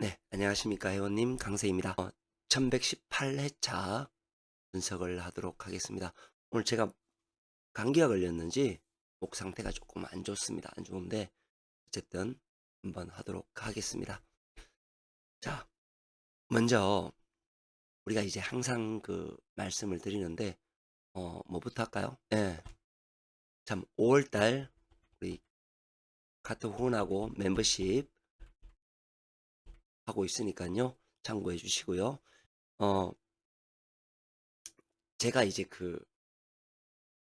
네, 안녕하십니까 회원님 강세입니다. 1118회차 분석을 하도록 하겠습니다. 오늘 제가 감기가 걸렸는지 목 상태가 조금 안 좋습니다. 안 좋은데 어쨌든 한번 하도록 하겠습니다. 자, 먼저 우리가 이제 항상 그 말씀을 드리는데 뭐부터 할까요? 네, 참 5월달 우리 카톡 후원하고 멤버십 하고 있으니까요. 참고해 주시고요. 어, 제가 이제 그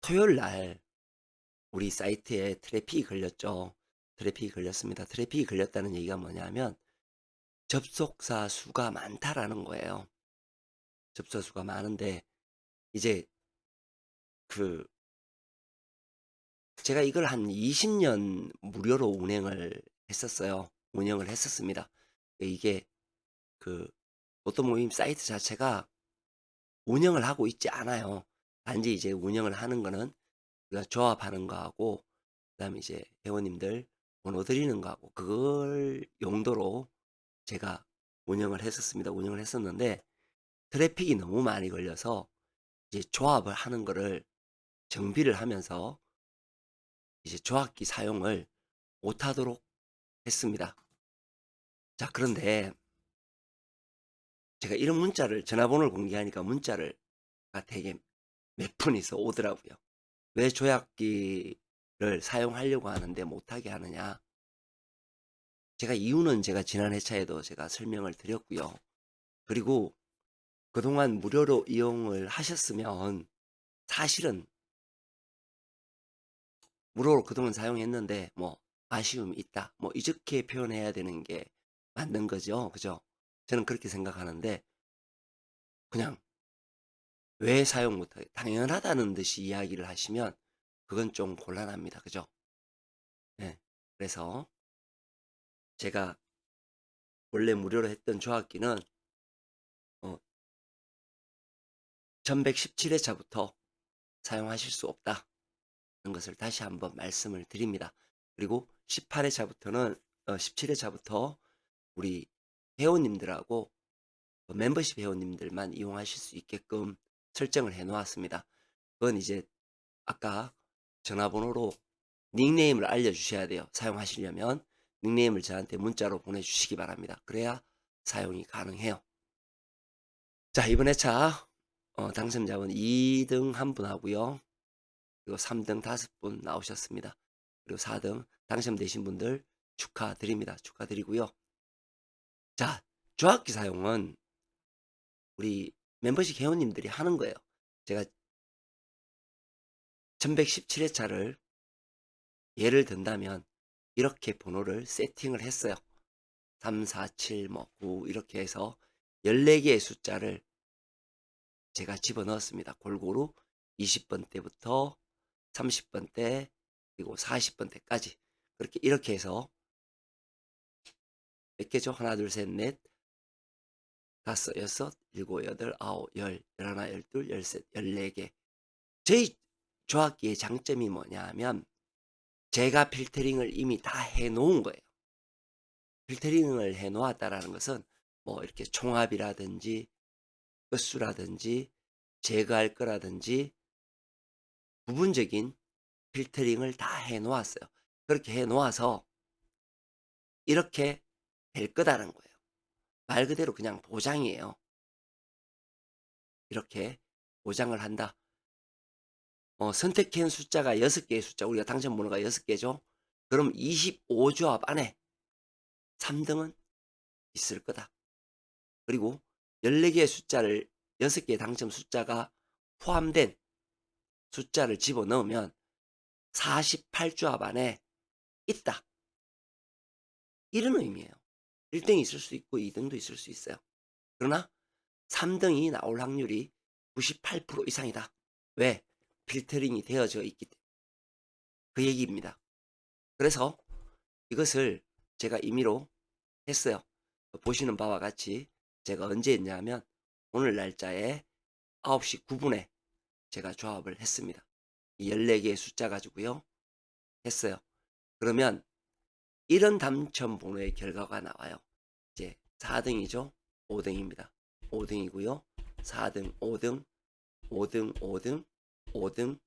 토요일 날 우리 사이트에 트래픽이 걸렸죠. 트래픽이 걸렸습니다. 트래픽이 걸렸다는 얘기가 뭐냐면 접속자 수가 많다라는 거예요. 접속자 수가 많은데 이제 그 제가 이걸 한 20년 무료로 운영을 했었습니다. 이게 그 로또 모임 사이트 자체가 운영을 하고 있지 않아요. 단지 이제 운영을 하는 거는 우리가 조합하는 거하고 그다음에 이제 회원님들 번호 드리는 거하고 그걸 용도로 제가 운영을 했었는데 트래픽이 너무 많이 걸려서 이제 조합을 하는 거를 정비를 하면서 이제 조합기 사용을 못하도록 했습니다. 자, 그런데 제가 이런 문자를 전화번호를 공개하니까 문자를 되게 몇 분이서 오더라고요. 왜 조합기를 사용하려고 하는데 못하게 하느냐. 제가 이유는 제가 지난 회차에도 제가 설명을 드렸고요. 그리고 그동안 무료로 이용을 하셨으면 사실은 무료로 그동안 사용했는데 뭐 아쉬움이 있다. 뭐 이렇게 표현해야 되는 게 맞는 거죠. 그죠? 저는 그렇게 생각하는데 그냥 왜 사용 못하게 당연하다는 듯이 이야기를 하시면 그건 좀 곤란합니다. 그죠? 네. 그래서 제가 원래 무료로 했던 조합기는 1117회차부터 사용하실 수 없다는 것을 다시 한번 말씀을 드립니다. 그리고 18회차부터는 17회차부터 우리 회원님들하고 멤버십 회원님들만 이용하실 수 있게끔 설정을 해 놓았습니다. 그건 이제 아까 전화번호로 닉네임을 알려주셔야 돼요. 사용하시려면 닉네임을 저한테 문자로 보내주시기 바랍니다. 그래야 사용이 가능해요. 자, 이번 회차 당첨자분 2등 한 분 하고요. 그리고 3등 5분 나오셨습니다. 그리고 4등 당첨되신 분들 축하드립니다. 축하드리고요. 자, 조합기 사용은 우리 멤버십 회원님들이 하는 거예요. 제가 1117회차를 예를 든다면 이렇게 번호를 세팅을 했어요. 3, 4, 7, 9 이렇게 해서 14개의 숫자를 제가 집어넣었습니다. 골고루 20번 때부터 30번 때 그리고 40번 때까지 그렇게 이렇게 해서 몇 개죠? 하나, 둘, 셋, 넷, 다섯, 여섯, 일곱, 여덟, 아홉, 열, 열하나, 열둘, 열셋, 14개. 저희 조합기의 장점이 뭐냐 하면 제가 필터링을 이미 다 해놓은 거예요. 필터링을 해놓았다라는 것은 뭐 이렇게 총합이라든지 끝수라든지 제거할 거라든지 부분적인 필터링을 다 해놓았어요. 그렇게 해놓아서 이렇게 될 거다라는 거예요. 말 그대로 그냥 보장이에요. 이렇게 보장을 한다. 선택한 숫자가 6개의 숫자, 우리가 당첨번호가 6개죠. 그럼 25조합 안에 3등은 있을 거다. 그리고 14개의 숫자를 6개의 당첨 숫자가 포함된 숫자를 집어넣으면 48조합 안에 있다. 이런 의미예요. 1등이 있을 수 있고 2등도 있을 수 있어요. 그러나 3등이 나올 확률이 98% 이상이다. 왜? 필터링이 되어져 있기 때문에. 그 얘기입니다. 그래서 이것을 제가 임의로 했어요. 보시는 바와 같이 제가 언제 했냐면 오늘 날짜에 9시 9분에 제가 조합을 했습니다. 이 14개의 숫자 가지고요. 했어요. 그러면 이런 당첨 번호의 결과가 나와요. 이제 4등이죠. 5등입니다. 5등이고요. 4등, 5등, 5등, 5등, 5등,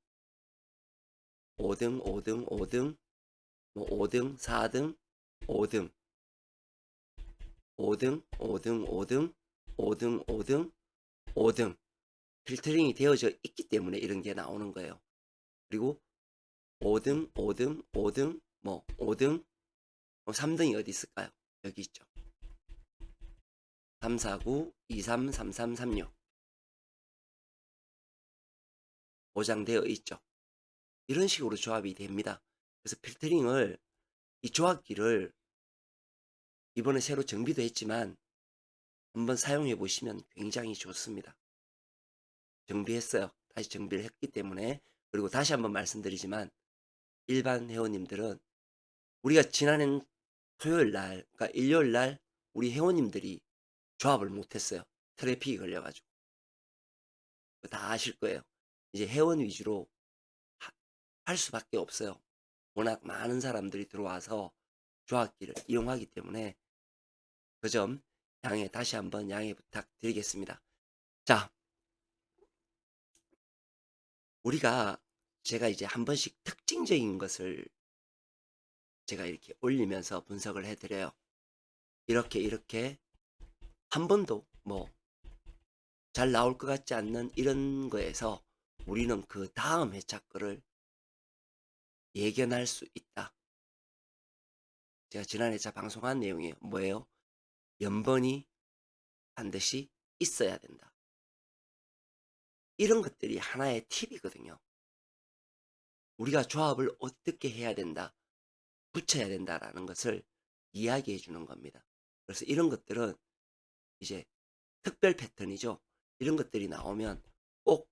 5등, 5등, 5등, 뭐 5등, 4등, 5등, 5등, 5등, 5등, 5등, 5등, 5등. 필터링이 되어져 있기 때문에 이런 게 나오는 거예요. 그리고 5등, 5등, 5등, 뭐 5등, 3등이 어디 있을까요? 여기 있죠. 3, 4, 9, 2, 3, 3, 3, 3, 6 보장되어 있죠. 이런 식으로 조합이 됩니다. 그래서 필터링을, 이 조합기를 이번에 새로 정비도 했지만 한번 사용해 보시면 굉장히 좋습니다. 정비했어요. 다시 정비를 했기 때문에. 그리고 다시 한번 말씀드리지만 일반 회원님들은, 우리가 지난해 토요일 날, 그러니까 일요일 날 우리 회원님들이 조합을 못했어요. 트래픽이 걸려가지고. 다 아실 거예요. 이제 회원 위주로 할 수밖에 없어요. 워낙 많은 사람들이 들어와서 조합기를 이용하기 때문에 그 점 다시 한번 양해 부탁드리겠습니다. 자, 우리가, 제가 이제 한 번씩 특징적인 것을 제가 이렇게 올리면서 분석을 해드려요. 이렇게 한 번도 뭐 잘 나올 것 같지 않는 이런 거에서 우리는 그 다음 회차 거를 예견할 수 있다. 제가 지난 회차 방송한 내용이에요. 뭐예요? 연번이 반드시 있어야 된다. 이런 것들이 하나의 팁이거든요. 우리가 조합을 어떻게 해야 된다, 붙여야 된다라는 것을 이야기해 주는 겁니다. 그래서 이런 것들은 이제 특별 패턴이죠. 이런 것들이 나오면 꼭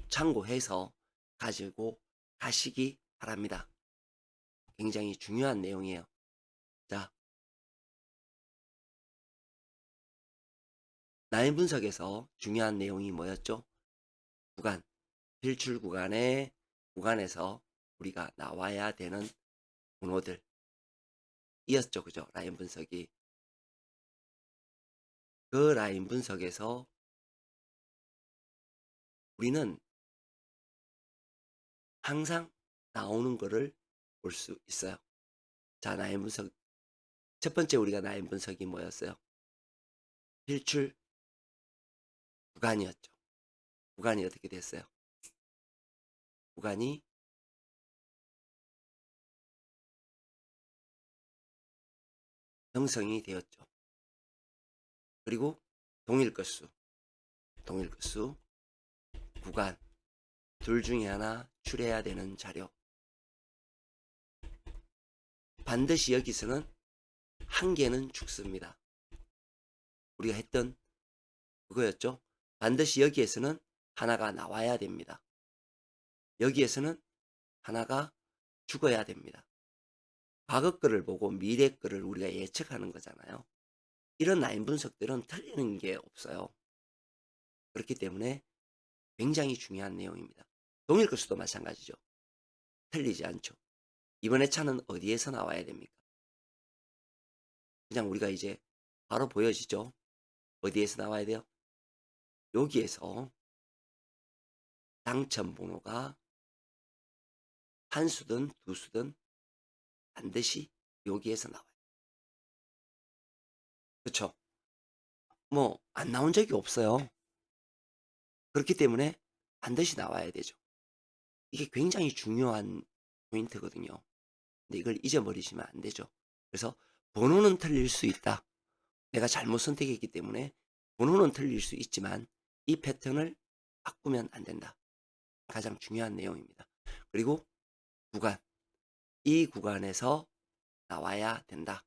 참고해서 가지고 가시기 바랍니다. 굉장히 중요한 내용이에요. 자, 라인 분석에서 중요한 내용이 뭐였죠? 구간, 필출 구간에서 우리가 나와야 되는 번호들 이었죠. 그죠? 라인 분석이. 그 라인 분석에서 우리는 항상 나오는 거를 볼 수 있어요. 자, 라인 분석. 첫 번째 우리가 라인 분석이 뭐였어요? 필출 구간이었죠. 구간이 어떻게 됐어요? 구간이 형성이 되었죠. 그리고 동일것수, 구간, 둘 중에 하나 출해야 되는 자료. 반드시 여기서는 한 개는 죽습니다. 우리가 했던 그거였죠. 반드시 여기에서는 하나가 나와야 됩니다. 여기에서는 하나가 죽어야 됩니다. 과거 거를 보고 미래 거를 우리가 예측하는 거잖아요. 이런 라인 분석들은 틀리는 게 없어요. 그렇기 때문에 굉장히 중요한 내용입니다. 동일것수도 마찬가지죠. 틀리지 않죠. 이번에 차는 어디에서 나와야 됩니까? 그냥 우리가 이제 바로 보여지죠. 어디에서 나와야 돼요? 여기에서 당첨번호가 한 수든 두 수든 반드시 여기에서 나와요. 그렇죠? 뭐 안 나온 적이 없어요. 그렇기 때문에 반드시 나와야 되죠. 이게 굉장히 중요한 포인트거든요. 근데 이걸 잊어버리시면 안 되죠. 그래서 번호는 틀릴 수 있다. 내가 잘못 선택했기 때문에 번호는 틀릴 수 있지만 이 패턴을 바꾸면 안 된다. 가장 중요한 내용입니다. 그리고 구간, 이 구간에서 나와야 된다.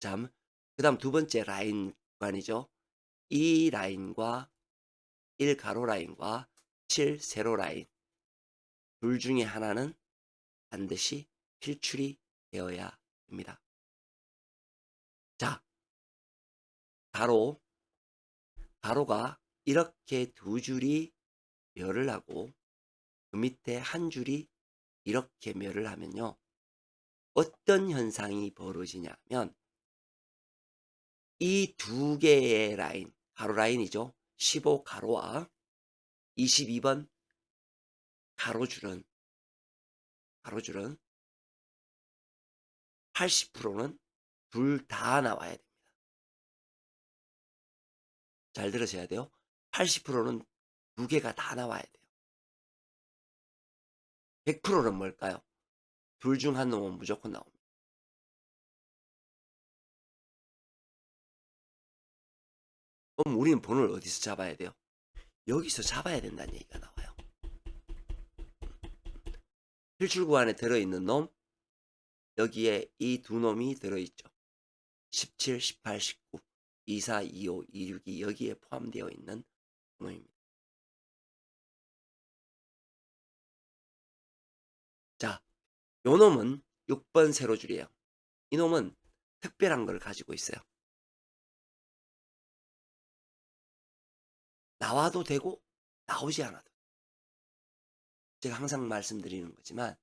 그 다음 두 번째 라인 구간이죠. 이 라인과 1 가로 라인과 7 세로 라인, 둘 중에 하나는 반드시 필출이 되어야 됩니다. 자, 가로가 이렇게 두 줄이 멸을 하고 그 밑에 한 줄이 이렇게 멸을 하면요, 어떤 현상이 벌어지냐면 이 두 개의 라인, 가로 라인이죠. 15 가로와 22번 가로줄은 80%는 둘 다 나와야 됩니다. 잘 들으셔야 돼요. 80%는 두 개가 다 나와야 돼요. 100%는 뭘까요? 둘 중 한 놈은 무조건 나옵니다. 그럼 우리는 본을 어디서 잡아야 돼요? 여기서 잡아야 된다는 얘기가 나와요. 필출구 안에 들어있는 놈, 여기에 이 두 놈이 들어있죠. 17, 18, 19, 24, 25, 262 여기에 포함되어 있는 놈입니다. 자, 요 놈은 6번 세로줄이에요. 이 놈은 특별한 걸 가지고 있어요. 나와도 되고 나오지 않아도. 제가 항상 말씀드리는 거지만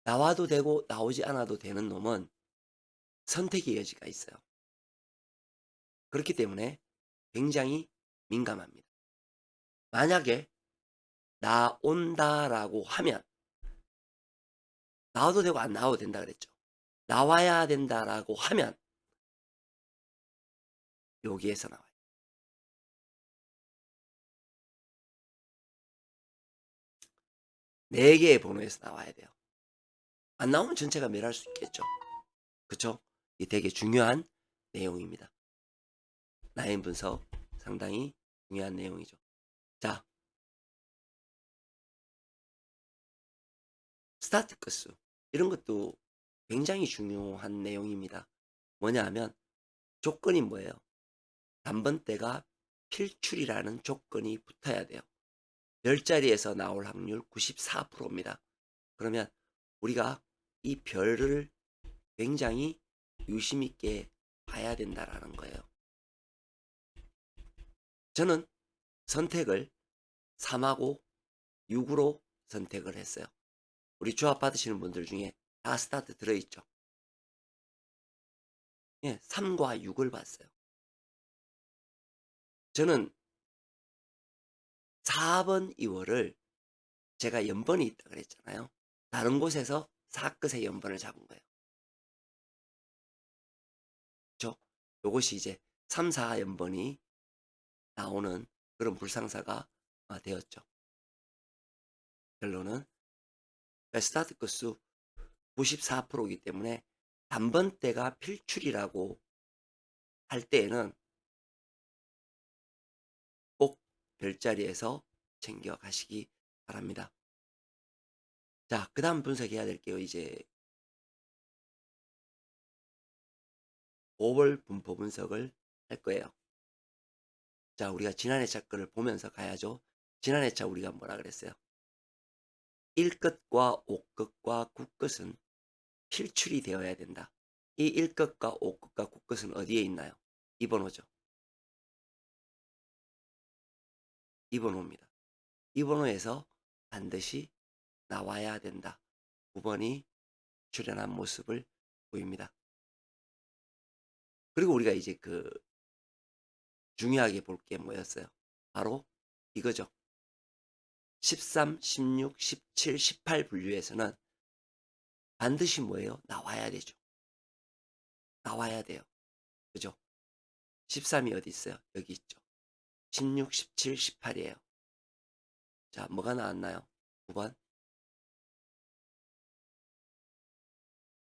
나와도 되고 나오지 않아도 되는 놈은 선택의 여지가 있어요. 그렇기 때문에 굉장히 민감합니다. 만약에 나온다라고 하면 나와도 되고 안 나와도 된다 그랬죠. 나와야 된다라고 하면 여기에서 나와요. 네 개의 번호에서 나와야 돼요. 안 나오면 전체가 멸할 수 있겠죠. 그렇죠? 이 되게 중요한 내용입니다. 라인 분석 상당히 중요한 내용이죠. 자, 스타트 끝수 이런 것도 굉장히 중요한 내용입니다. 뭐냐 하면 조건이 뭐예요? 단번대가 필출이라는 조건이 붙어야 돼요. 10자리에서 나올 확률 94%입니다. 그러면 우리가 이 별을 굉장히 유심 있게 봐야 된다라는 거예요. 저는 선택을 3하고 6으로 선택을 했어요. 우리 조합 받으시는 분들 중에 다 스타트 들어있죠. 예, 3과 6을 봤어요. 저는 4번 2월을 제가 연번이 있다 그랬잖아요. 다른 곳에서 4끝의 연번을 잡은 거예요. 그렇죠? 요것이 이제 3, 4 연번이 나오는 그런 불상사가 되었죠. 결론은 스타트 끝수 94%이기 때문에 단번대가 필출이라고 할 때에는 꼭 별자리에서 챙겨 가시기 바랍니다. 자, 그 다음 분석해야 될게요. 이제 5월 분포 분석을 할 거예요. 자, 우리가 지난해 차 거를 보면서 가야죠. 지난해 차 우리가 뭐라 그랬어요? 1끝과 5끝과 9끝은 필출이 되어야 된다. 이 1끝과 5끝과 9끝은 어디에 있나요? 2번호죠. 2번호입니다. 2번호에서 반드시 나와야 된다. 9번이 출연한 모습을 보입니다. 그리고 우리가 이제 중요하게 볼 게 뭐였어요? 바로 이거죠. 13, 16, 17, 18 분류에서는 반드시 뭐예요? 나와야 되죠. 나와야 돼요. 그죠? 13이 어디 있어요? 여기 있죠. 16, 17, 18이에요. 자, 뭐가 나왔나요? 9번.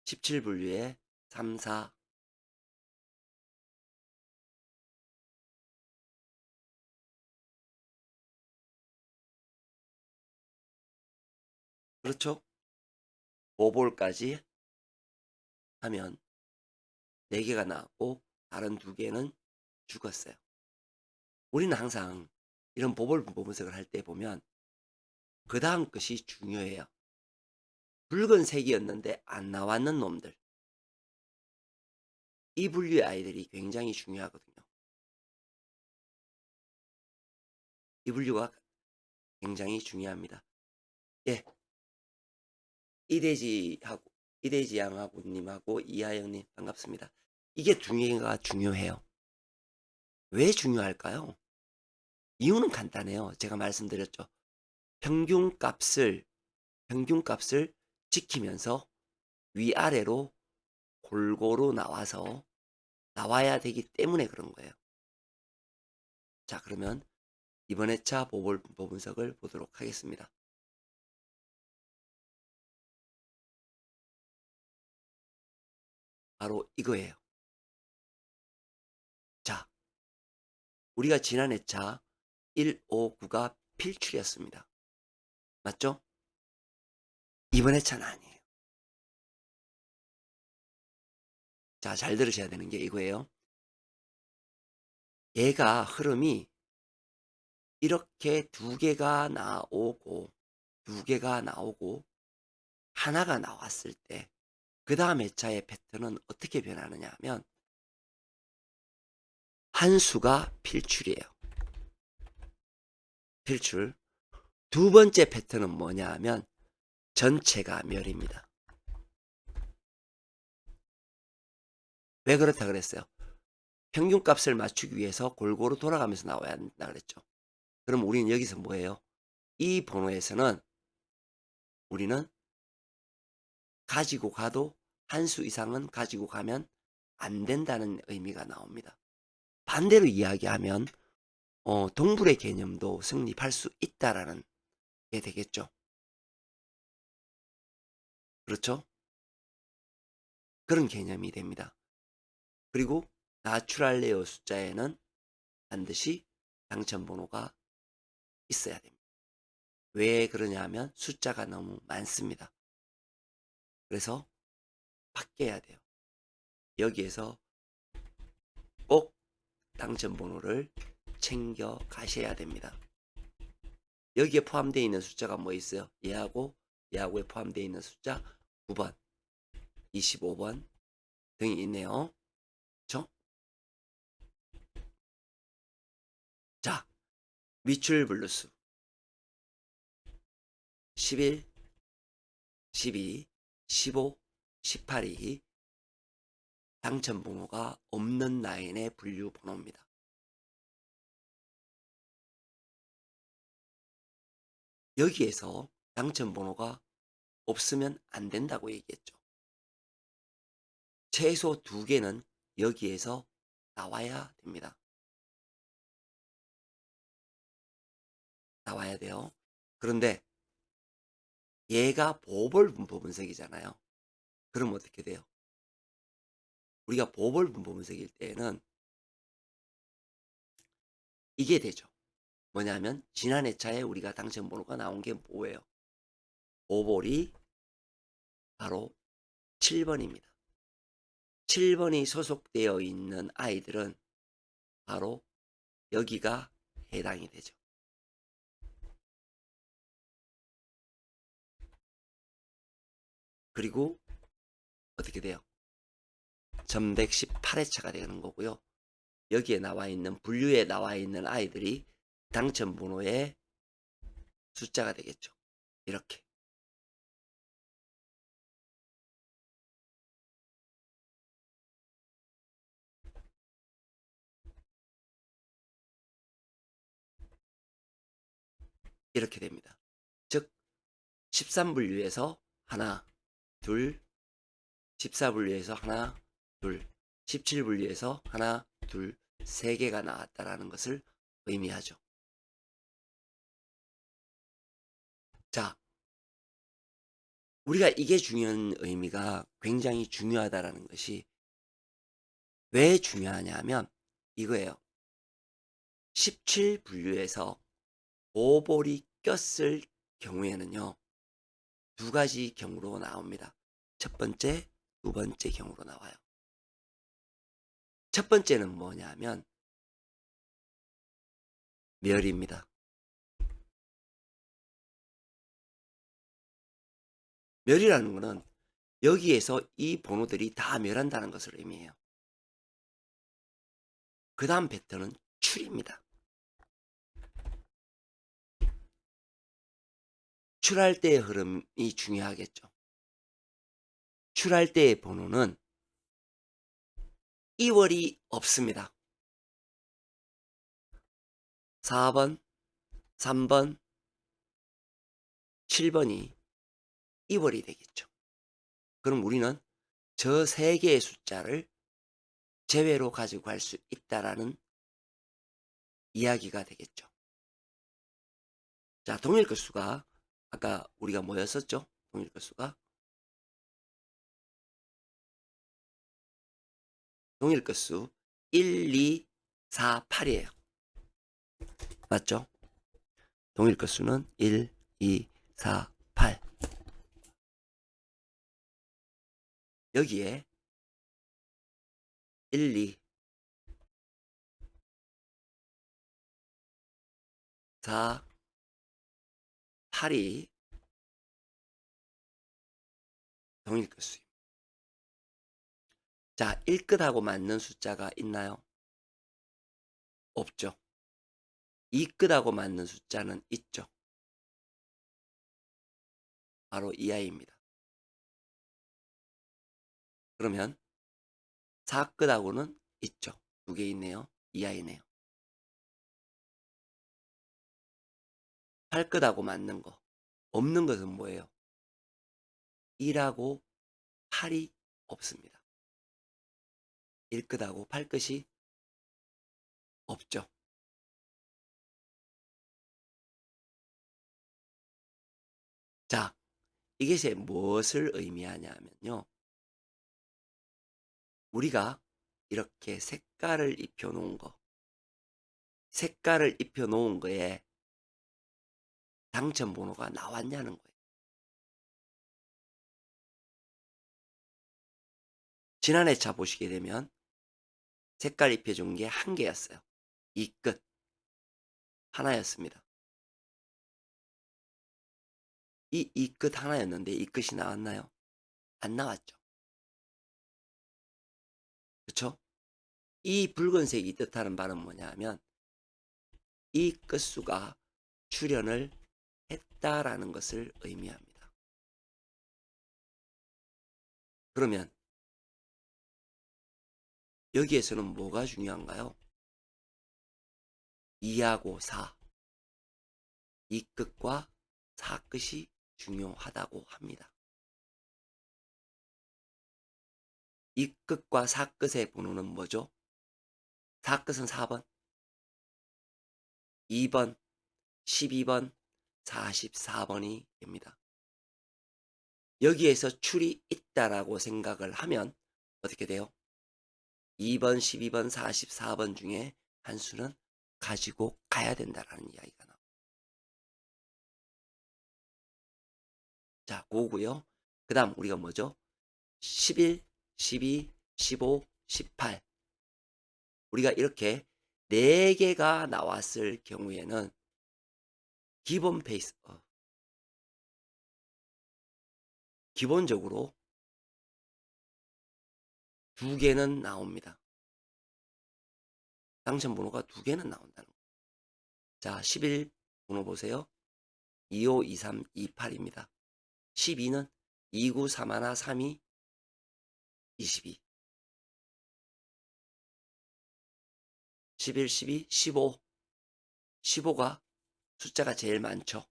17 분류에 3, 4. 그렇죠? 5볼까지 하면 4개가 나왔고 다른 2개는 죽었어요. 우리는 항상 이런 보볼 분포 분석을 할 때 보면 그 다음 것이 중요해요. 붉은색이었는데 안 나왔는 놈들. 이 분류의 아이들이 굉장히 중요하거든요. 이 분류가 굉장히 중요합니다. 예. 이대지 양하고 님하고 이하영님 반갑습니다. 이게 두 개가 중요해요. 왜 중요할까요? 이유는 간단해요. 제가 말씀드렸죠. 평균값을 평균값을 지키면서 위아래로 골고루 나와야 되기 때문에 그런 거예요. 자, 그러면 이번 회차 보벌분포 분석을 보도록 하겠습니다. 바로 이거예요. 자, 우리가 지난 회차 1, 5, 9가 필출이었습니다. 맞죠? 이번 회차는 아니에요. 자, 잘 들으셔야 되는 게 이거예요. 얘가 흐름이 이렇게 두 개가 나오고 하나가 나왔을 때 그 다음 회차의 패턴은 어떻게 변하느냐 하면 한 수가 필출이에요. 필출. 두 번째 패턴은 뭐냐 하면 전체가 멸입니다. 왜 그렇다 그랬어요? 평균값을 맞추기 위해서 골고루 돌아가면서 나와야 한다 그랬죠. 그럼 우리는 여기서 뭐예요? 이 번호에서는 우리는 가지고 가도 한 수 이상은 가지고 가면 안 된다는 의미가 나옵니다. 반대로 이야기하면 동불의 개념도 성립할 수 있다라는 게 되겠죠. 그렇죠? 그런 개념이 됩니다. 그리고 나추랄 레어 숫자에는 반드시 당첨번호가 있어야 됩니다. 왜 그러냐 하면 숫자가 너무 많습니다. 그래서 바뀌어야 돼요. 여기에서 꼭 당첨번호를 챙겨 가셔야 됩니다. 여기에 포함되어 있는 숫자가 뭐 있어요? 얘하고에 포함되어 있는 숫자 9번, 25번 등이 있네요. 그렇죠? 자, 미출 분루수 11, 12, 15, 18이 당첨번호가 없는 라인의 분류 번호입니다. 여기에서 당첨번호가 없으면 안 된다고 얘기했죠. 최소 2개는 여기에서 나와야 됩니다. 나와야 돼요. 그런데 얘가 보벌분포 분석이잖아요. 그럼 어떻게 돼요? 우리가 보벌분포 분석일 때에는 이게 되죠. 뭐냐면 지난 회차에 우리가 당첨번호가 나온 게 뭐예요? 보벌이 바로 7번입니다. 7번이 소속되어 있는 아이들은 바로 여기가 해당이 되죠. 그리고 어떻게 돼요? 전백 18회차가 되는 거고요. 여기에 나와 있는 분류에 나와 있는 아이들이 당첨번호의 숫자가 되겠죠. 이렇게. 이렇게 됩니다. 즉 13분류에서 하나, 둘, 14분류에서 하나, 둘, 17분류에서 하나, 둘, 3개가 나왔다라는 것을 의미하죠. 자, 우리가 이게 중요한 의미가 굉장히 중요하다라는 것이 왜 중요하냐 하면 이거예요. 17분류에서 보볼이 꼈을 경우에는요. 두 가지 경우로 나옵니다. 첫 번째, 두 번째 경우로 나와요. 첫 번째는 뭐냐면 멸입니다. 멸이라는 거는 여기에서 이 번호들이 다 멸한다는 것을 의미해요. 그 다음 패턴은 출입니다. 출할 때의 흐름이 중요하겠죠. 출할 때의 번호는 2월이 없습니다. 4번, 3번, 7번이 2월이 되겠죠. 그럼 우리는 저 세 개의 숫자를 제외로 가지고 갈 수 있다라는 이야기가 되겠죠. 자, 동일 끝수가 아까 우리가 뭐였었죠? 동일 끝수가 동일 끝수 1, 2, 4, 8이에요. 맞죠? 동일 끝수는 1, 2, 4, 8. 여기에 1, 2, 4, 8이 동일 끝수입니다. 자, 1끝하고 맞는 숫자가 있나요? 없죠. 2끝하고 맞는 숫자는 있죠. 바로 이 아이입니다. 그러면 4끝하고는 있죠. 두 개 있네요. 이 아이네요. 8끝하고 맞는 거. 없는 것은 뭐예요? 1하고 8이 없습니다. 1끝하고 8끝이 없죠. 자, 이것이 무엇을 의미하냐면요. 우리가 이렇게 색깔을 입혀 놓은 거, 색깔을 입혀 놓은 거에 당첨 번호가 나왔냐는 거예요. 지난해 차 보시게 되면 색깔 입혀준 게 한 개였어요. 이 끝 하나였습니다. 이 끝 하나였는데 이 끝이 나왔나요? 안 나왔죠. 그렇죠? 이 붉은색이 뜻하는 바는 뭐냐 하면 이 끝수가 출현을 했다라는 것을 의미합니다. 그러면 여기에서는 뭐가 중요한가요? 2하고 4, 이 끝과 4끝이 중요하다고 합니다. 이 끝과 4끝의 번호는 뭐죠? 4끝은 4번, 2번, 12번, 44번이 됩니다. 여기에서 출이 있다라고 생각을 하면 어떻게 돼요? 2번, 12번, 44번 중에 한 수는 가지고 가야 된다라는 이야기가 나옵니다. 자, 그거고요. 그 다음 우리가 뭐죠? 11, 12, 15, 18. 우리가 이렇게 4개가 나왔을 경우에는 기본 페이스, 기본적으로 2개는 나옵니다. 당첨 번호가 2개는 나온다는 거예요. 자, 11 번호 보세요. 25, 23, 28입니다. 12는 29, 31, 32, 22. 11, 12, 15. 15가 숫자가 제일 많죠.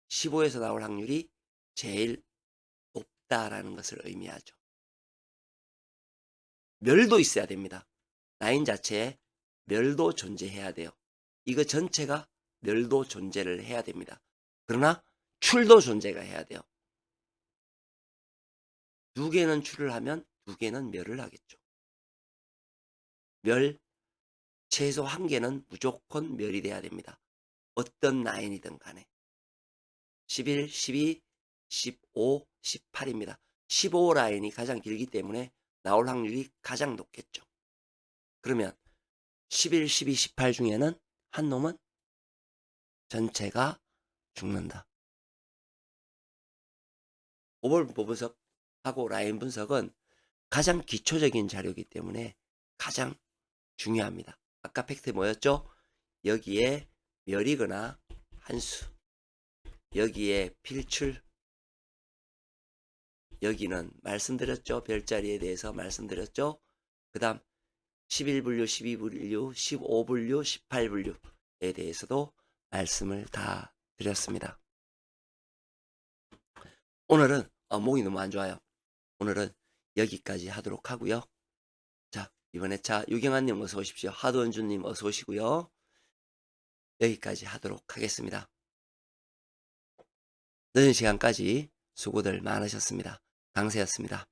15에서 나올 확률이 제일 높다라는 것을 의미하죠. 멸도 있어야 됩니다. 라인 자체에 멸도 존재해야 돼요. 이거 전체가 멸도 존재를 해야 됩니다. 그러나 출도 존재가 해야 돼요. 2개는 출을 하면 2개는 멸을 하겠죠. 멸, 최소 1개는 무조건 멸이 돼야 됩니다. 어떤 라인이든 간에. 11, 12, 15, 18입니다. 15 라인이 가장 길기 때문에 나올 확률이 가장 높겠죠. 그러면 11, 12, 18 중에는 한 놈은 전체가 죽는다. 오버 분석하고 라인 분석은 가장 기초적인 자료이기 때문에 가장 중요합니다. 아까 팩트 뭐였죠? 여기에 멸이거나 한수, 여기에 필출, 여기는 말씀드렸죠? 별자리에 대해서 말씀드렸죠? 그다음 11분류, 12분류, 15분류, 18분류에 대해서도 말씀을 다 드렸습니다. 오늘은 목이 너무 안 좋아요. 오늘은 여기까지 하도록 하고요. 자, 이번 회차 유경환님 어서 오십시오. 하도원주님 어서 오시고요. 여기까지 하도록 하겠습니다. 늦은 시간까지 수고들 많으셨습니다. 강세였습니다.